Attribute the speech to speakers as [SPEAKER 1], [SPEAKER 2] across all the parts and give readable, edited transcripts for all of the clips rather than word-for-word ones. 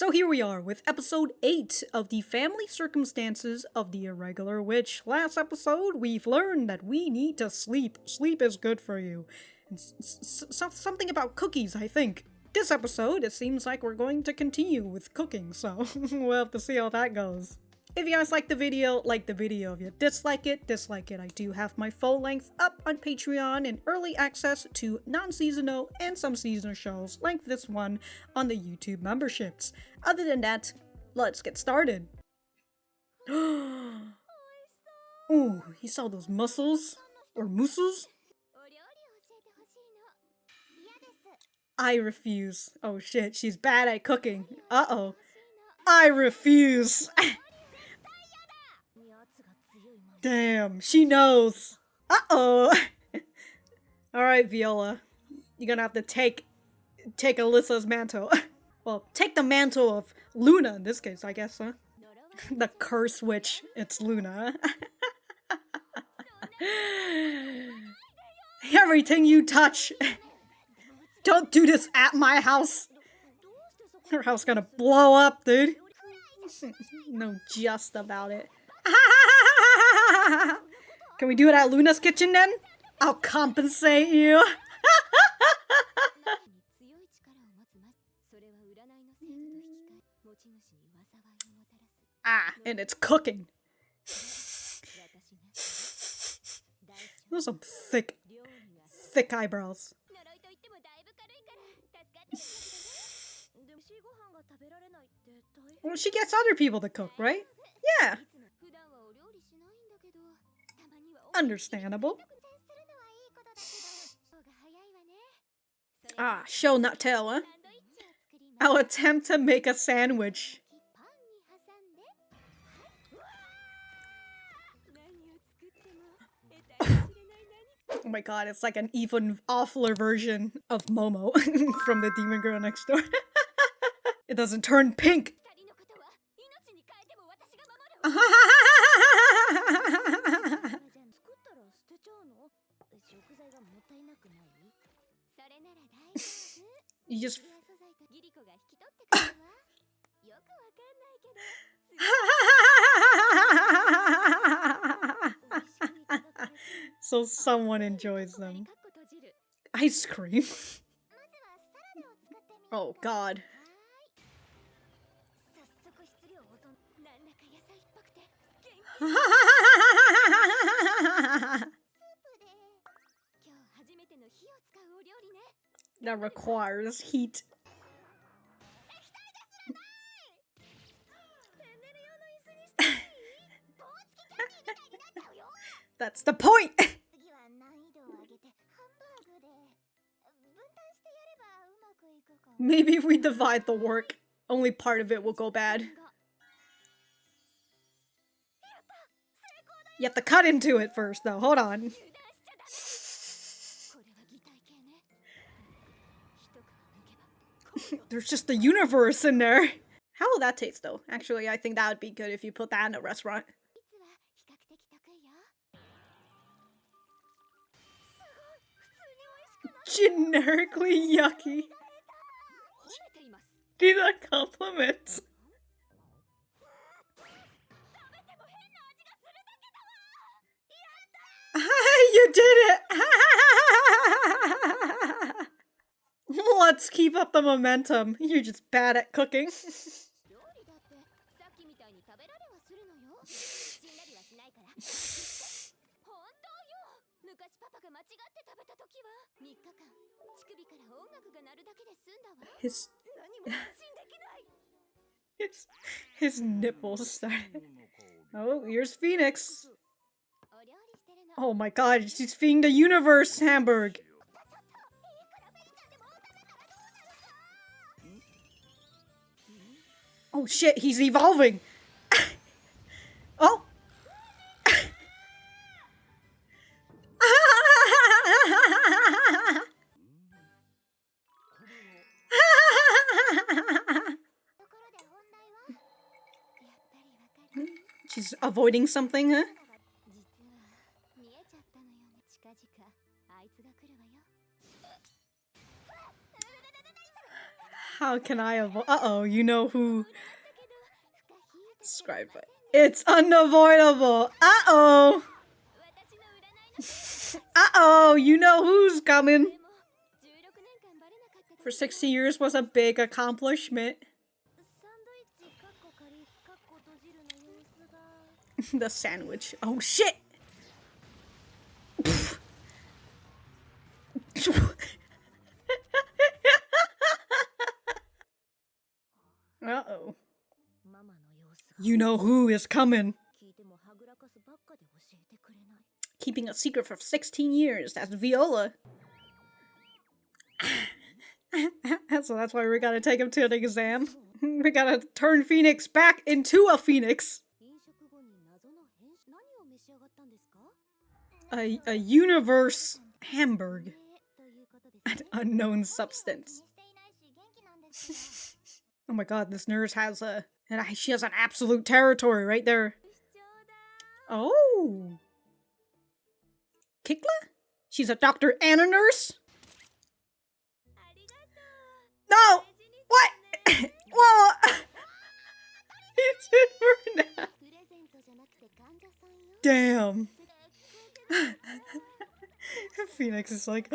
[SPEAKER 1] So here we are with episode 8 of the family circumstances of the Irregular Witch. Last episode, we've learned that we need to sleep. Sleep is good for you. And something about cookies, I think. This episode, it seems like we're going to continue with cooking, so we'll have to see how that goes. If you guys like the video, like the video. If you dislike it, dislike it. I do have my full length up on Patreon and early access to non-seasonal and some seasonal shows like this one on the YouTube memberships. Other than that, let's get started. Ooh, you saw those muscles? Or muscles? I refuse. Oh shit, she's bad at cooking. Uh-oh. I refuse. Damn, she knows. Uh-oh. Alright, Viola. You're gonna have to take Alyssa's mantle. Well, take the mantle of Luna in this case, I guess, huh? The curse witch, it's Luna. Everything you touch. Don't do this at my house. Her house gonna blow up, dude. No just about it. Can we do it at Luna's kitchen then? I'll compensate you. And it's cooking. Those are some thick eyebrows. Well, she gets other people to cook, right? Yeah. Understandable. Show not tell, huh? I'll attempt to make a sandwich. Oh my god, it's like an even awfuler version of Momo from the demon girl next door. It doesn't turn pink. You just... So someone enjoys them. Ice cream? Oh god. That requires heat. That's the point! Maybe if we divide the work, only part of it will go bad. You have to cut into it first, though. Hold on. There's just the universe in there. How will that taste, though? Actually, I think that would be good if you put that in a restaurant. Generically yucky. These are compliments. You did it! Let's keep up the momentum. You're just bad at cooking. His nipples started. Oh, here's Phoenix. Oh my god, she's feeding the universe hamburg. Oh shit, he's evolving. Oh. She's avoiding something, huh? How can I avoid? Uh-oh, you know who? Described by. It's unavoidable. Uh-oh. Uh-oh, you know who's coming. For 60 years was a big accomplishment. The sandwich. Oh shit! Uh-oh. You know who is coming. Keeping a secret for 16 years. That's Viola. So that's why we gotta take him to an exam. We gotta turn Phoenix back into a Phoenix. A universe hamburg. An unknown substance. Oh my god, this nurse has she has an absolute territory right there. Oh. Kicla? She's a doctor and a nurse? No! What? Whoa! It's in for now. Damn. Phoenix is like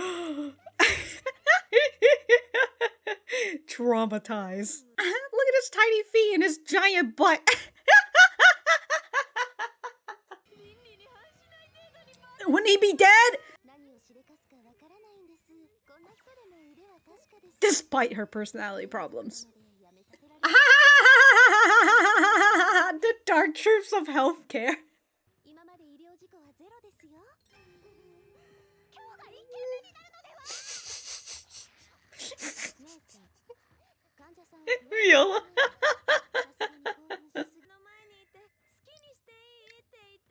[SPEAKER 1] traumatized. Look at his tiny feet and his giant butt. Wouldn't he be dead? Despite her personality problems. The dark truths of healthcare. Real.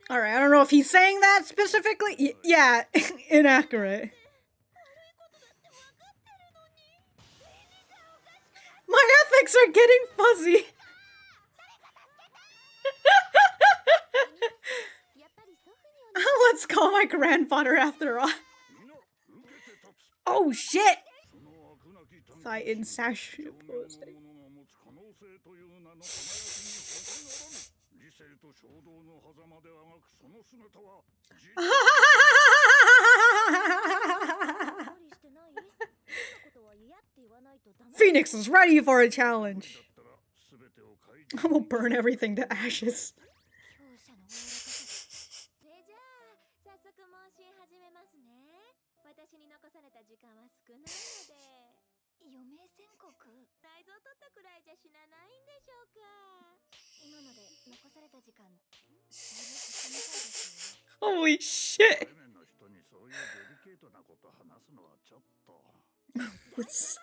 [SPEAKER 1] Alright, I don't know if he's saying that specifically. Yeah, inaccurate. My ethics are getting fuzzy. Let's call my grandfather after all. Oh shit! Fight in sash. Phoenix is ready for a challenge. I will burn everything to ashes. Holy shit! What's...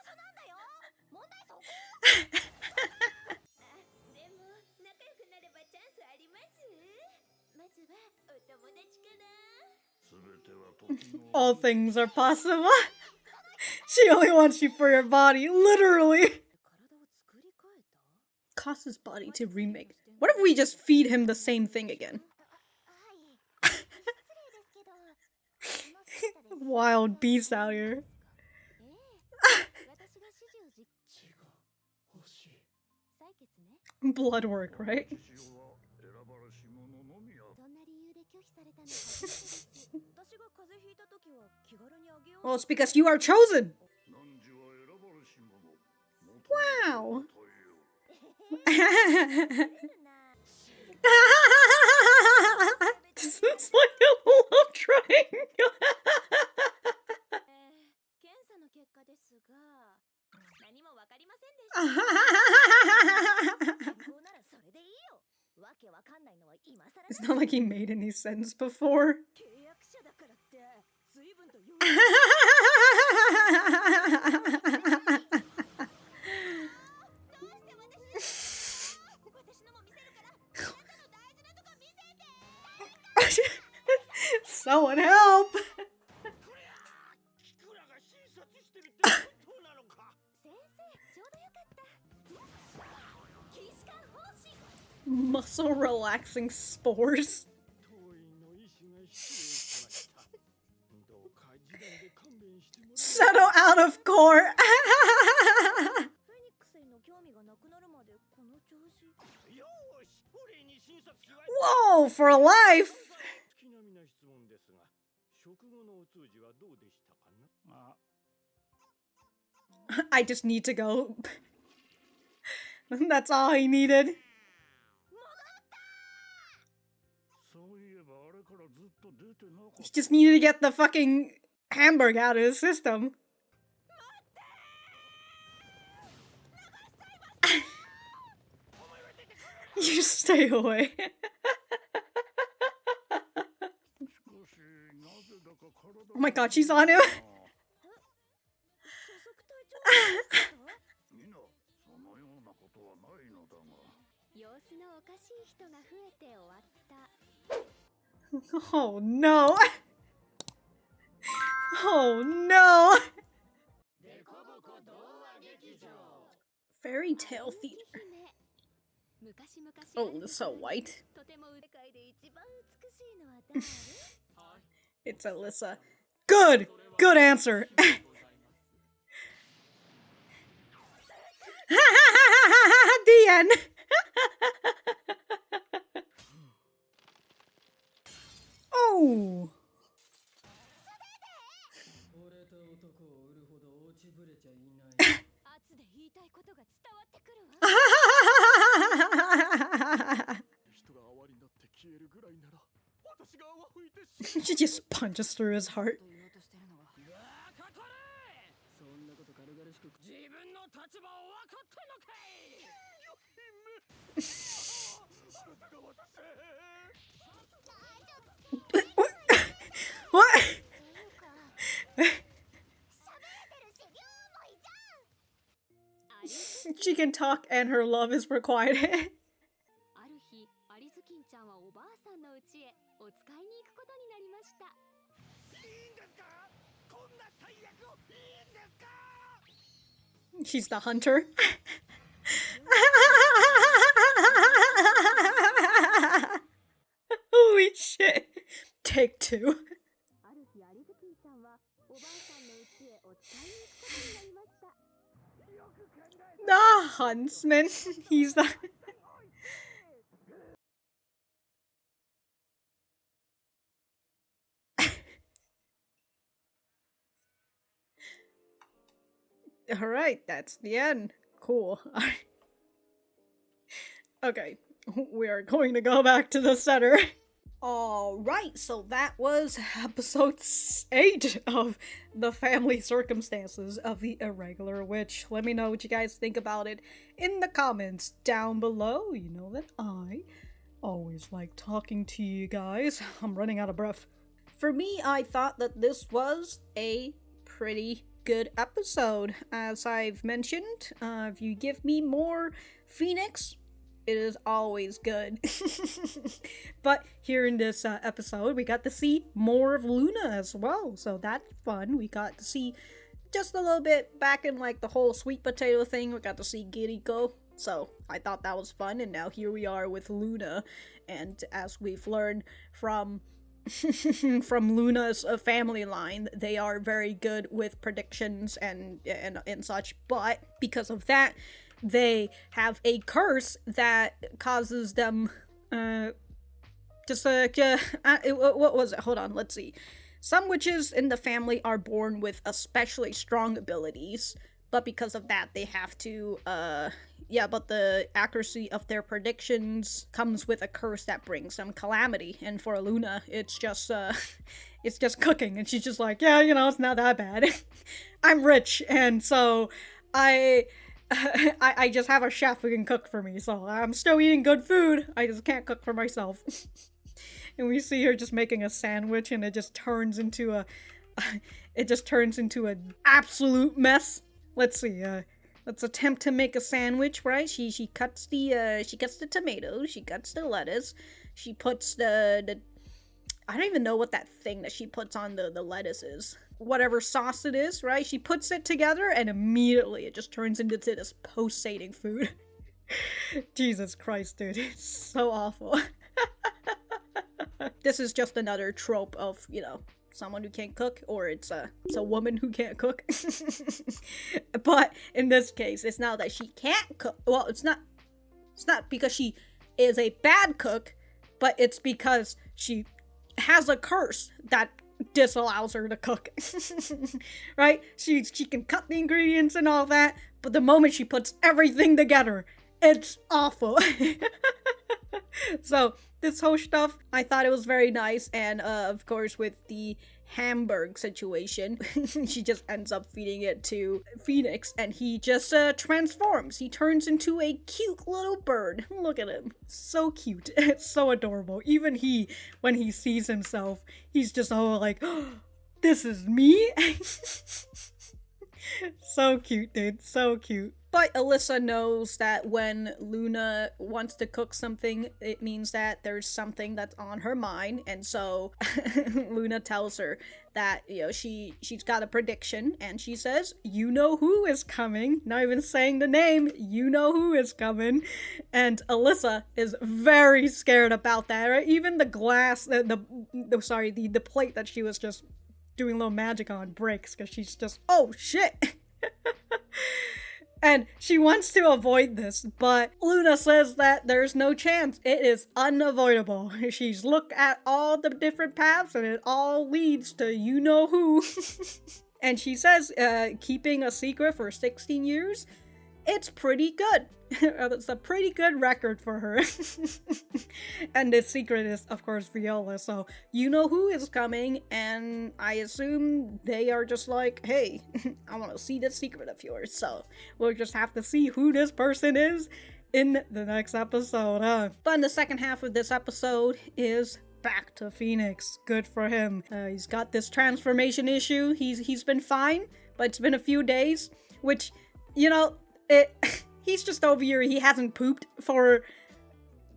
[SPEAKER 1] All things are possible. She only wants you for your body, literally. Cost his body to remake. What if we just feed him the same thing again? Wild beast out here. Blood work, right? Well, it's because you are chosen. Wow. This is like a love triangle. It's not like he made any sense before. Someone help! Muscle relaxing spores. Settle out of court. Whoa, for life! I just need to go. That's all he needed. He just needed to get the fucking hamburger out of his system. You stay away. Oh my god, she's on him. Oh no. Oh no. Fairy tale theater. Oh, it's so white. It's Alyssa. Good! Good answer! The end! Oh! She just punches through his heart. What? She can talk and her love is requited. She's the hunter. Holy shit. Take two. The huntsman. He's the... Alright, that's the end. Cool. Okay, we are going to go back to the center. Alright, so that was episode 8 of The Family Circumstances of the Irregular Witch. Let me know what you guys think about it in the comments down below. You know that I always like talking to you guys. I'm running out of breath. For me, I thought that this was a pretty good episode. As I've mentioned, if you give me more Phoenix, it is always good. But here in this episode, we got to see more of Luna as well, so that's fun. We got to see just a little bit back in like the whole sweet potato thing. We got to see Giriko, so I thought that was fun. And now here we are with Luna, and as we've learned from from Luna's family line, they are very good with predictions and such, but because of that, they have a curse that causes them, what was it? Hold on, let's see. Some witches in the family are born with especially strong abilities, but because of that, they have to, but the accuracy of their predictions comes with a curse that brings them calamity. And for Luna, it's just cooking, and she's just like, yeah, you know, it's not that bad. I'm rich, and so I just have a chef who can cook for me, so I'm still eating good food. I just can't cook for myself. And we see her just making a sandwich, and it just turns into an absolute mess. Let's see, let's attempt to make a sandwich, right? She cuts the tomatoes, she cuts the lettuce, she puts the I don't even know what that thing that she puts on the lettuce is. Whatever sauce it is, right? She puts it together and immediately it just turns into this pulsating food. Jesus Christ, dude. It's so awful. This is just another trope of, you know, someone who can't cook, or it's a woman who can't cook. But in this case, it's not that she can't cook. Well, it's not because she is a bad cook, but it's because she has a curse that disallows her to cook. Right? She can cut the ingredients and all that, but the moment she puts everything together, it's awful. So this whole stuff, I thought it was very nice. And of course, with the Hamburg situation, she just ends up feeding it to Phoenix, and he just transforms. He turns into a cute little bird. Look at him. So cute. It's so adorable. Even he, when he sees himself, he's just all like, oh, this is me? So cute, dude. So cute. But Alyssa knows that when Luna wants to cook something, it means that there's something that's on her mind. And so Luna tells her that, you know, she's got a prediction, and she says, you know who is coming. Not even saying the name, you know who is coming. And Alyssa is very scared about that, right? Even the glass, the plate that she was just doing a little magic on breaks, because she's just, oh shit. And she wants to avoid this, but Luna says that there's no chance. It is unavoidable. She's looked at all the different paths, and it all leads to you know who. And she says keeping a secret for 16 years, it's pretty good. It's a pretty good record for her. And the secret is, of course, Viola. So you know who is coming, and I assume they are just like, hey, I want to see the secret of yours. So we'll just have to see who this person is in the next episode. But in the second half of this episode is back to Phoenix. Good for him. He's got this transformation issue. He's been fine, but it's been a few days, which, you know, he's just over here. He hasn't pooped for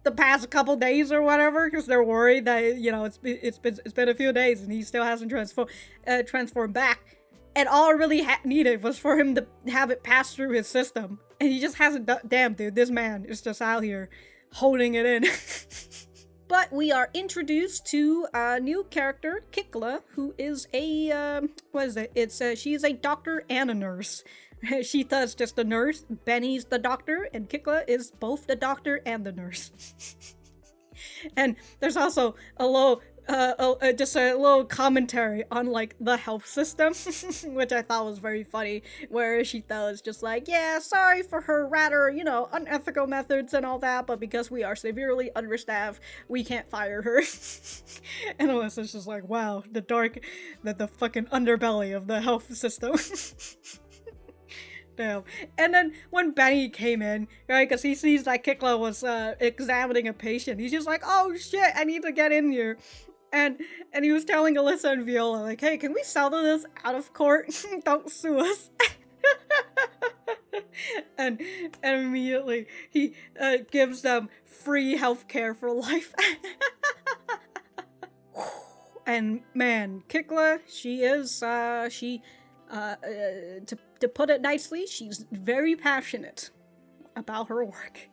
[SPEAKER 1] the past couple days or whatever, because they're worried that, you know, it's been a few days and he still hasn't transformed back. And all it really needed was for him to have it pass through his system, and he just hasn't damn, dude, this man is just out here holding it in. But we are introduced to a new character, Kicla, who is a she's a doctor and a nurse. Sheeta's just a nurse, Benny's the doctor, and Kicla is both the doctor and the nurse. And there's also a little, just a little commentary on, like, the health system, which I thought was very funny, where Sheeta is just like, yeah, sorry for her rather, you know, unethical methods and all that, but because we are severely understaffed, we can't fire her. And Alyssa's just like, wow, the fucking underbelly of the health system. Damn. And then when Benny came in, right, because he sees that Kicla was examining a patient, he's just like, oh shit, I need to get in here. And he was telling Alyssa and Viola, like, hey, can we settle this out of court? Don't sue us. and immediately he gives them free healthcare for life. And man, Kicla, she is, to put it nicely, she's very passionate about her work.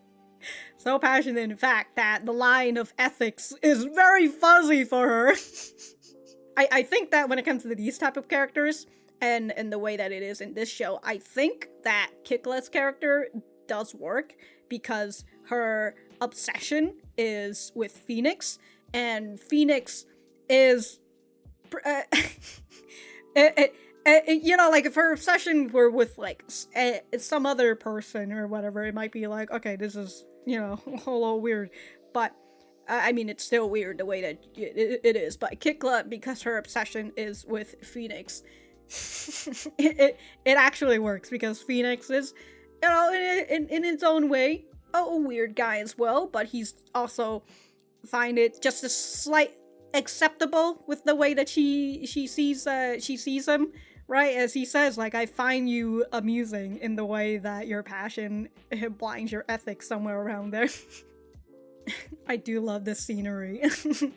[SPEAKER 1] So passionate, in fact, that the line of ethics is very fuzzy for her. I think that when it comes to these type of characters, and the way that it is in this show, I think that Kicla's character does work, because her obsession is with Phoenix, and Phoenix is... you know, like, if her obsession were with, like, some other person or whatever, it might be like, okay, this is, you know, a little weird. But, I mean, it's still weird the way that it is. But Kicla, because her obsession is with Phoenix, it actually works, because Phoenix is, you know, in its own way, a weird guy as well. But he's also find it just a slight acceptable with the way that she sees him. Right, as he says, like, I find you amusing in the way that your passion blinds your ethics somewhere around there. I do love the scenery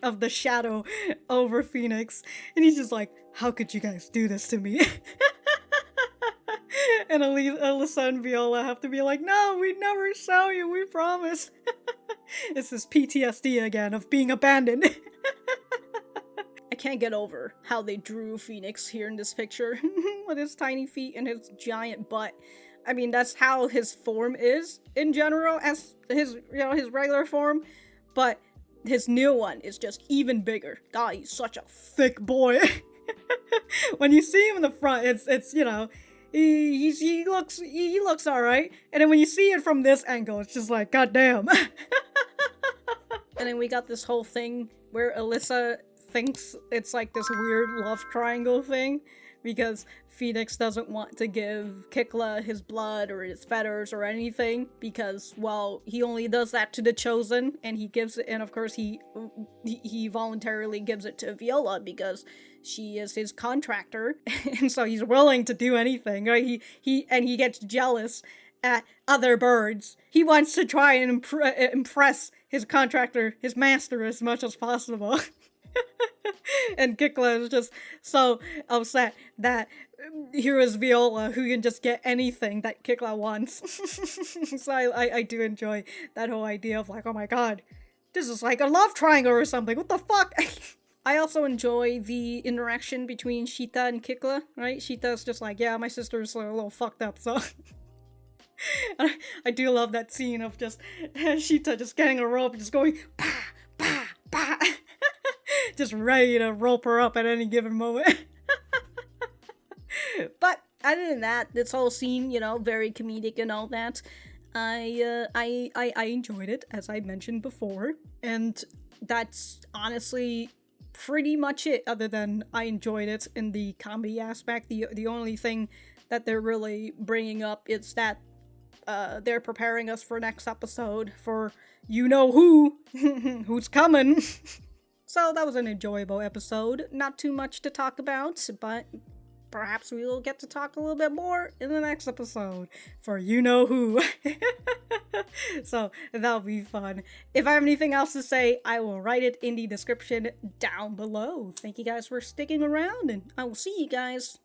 [SPEAKER 1] of the shadow over Phoenix. And he's just like, how could you guys do this to me? And Alyssa and Viola have to be like, no, we'd never sell you, we promise. It's this PTSD again of being abandoned. I can't get over how they drew Phoenix here in this picture with his tiny feet and his giant butt. I mean, that's how his form is in general, as his regular form, but his new one is just even bigger. God, he's such a thick boy. When you see him in the front, it's he looks alright, and then when you see it from this angle, it's just like, goddamn. And then we got this whole thing where Alyssa thinks it's like this weird love triangle thing, because Phoenix doesn't want to give Kicla his blood or his feathers or anything, because, well, he only does that to the Chosen, and he gives it, and of course he voluntarily gives it to Viola because she is his contractor, and so he's willing to do anything, right? He gets jealous at other birds. He wants to try and impress his contractor, his master, as much as possible. And Kicla is just so upset that here is Viola, who can just get anything that Kicla wants. So I do enjoy that whole idea of like, oh my god, this is like a love triangle or something, what the fuck? I also enjoy the interaction between Shita and Kicla, right? Shita's just like, yeah, my sister's a little fucked up, so... I do love that scene of just Shita just getting a rope and just going, pa, pa, pa. Just ready to rope her up at any given moment. But other than that, this whole scene, very comedic and all that. I enjoyed it, as I mentioned before, and that's honestly pretty much it. Other than I enjoyed it in the comedy aspect, the only thing that they're really bringing up is that they're preparing us for next episode for you-know-who, who's coming. So that was an enjoyable episode. Not too much to talk about, but perhaps we will get to talk a little bit more in the next episode for you-know-who. So that'll be fun. If I have anything else to say, I will write it in the description down below. Thank you guys for sticking around, and I will see you guys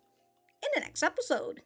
[SPEAKER 1] in the next episode.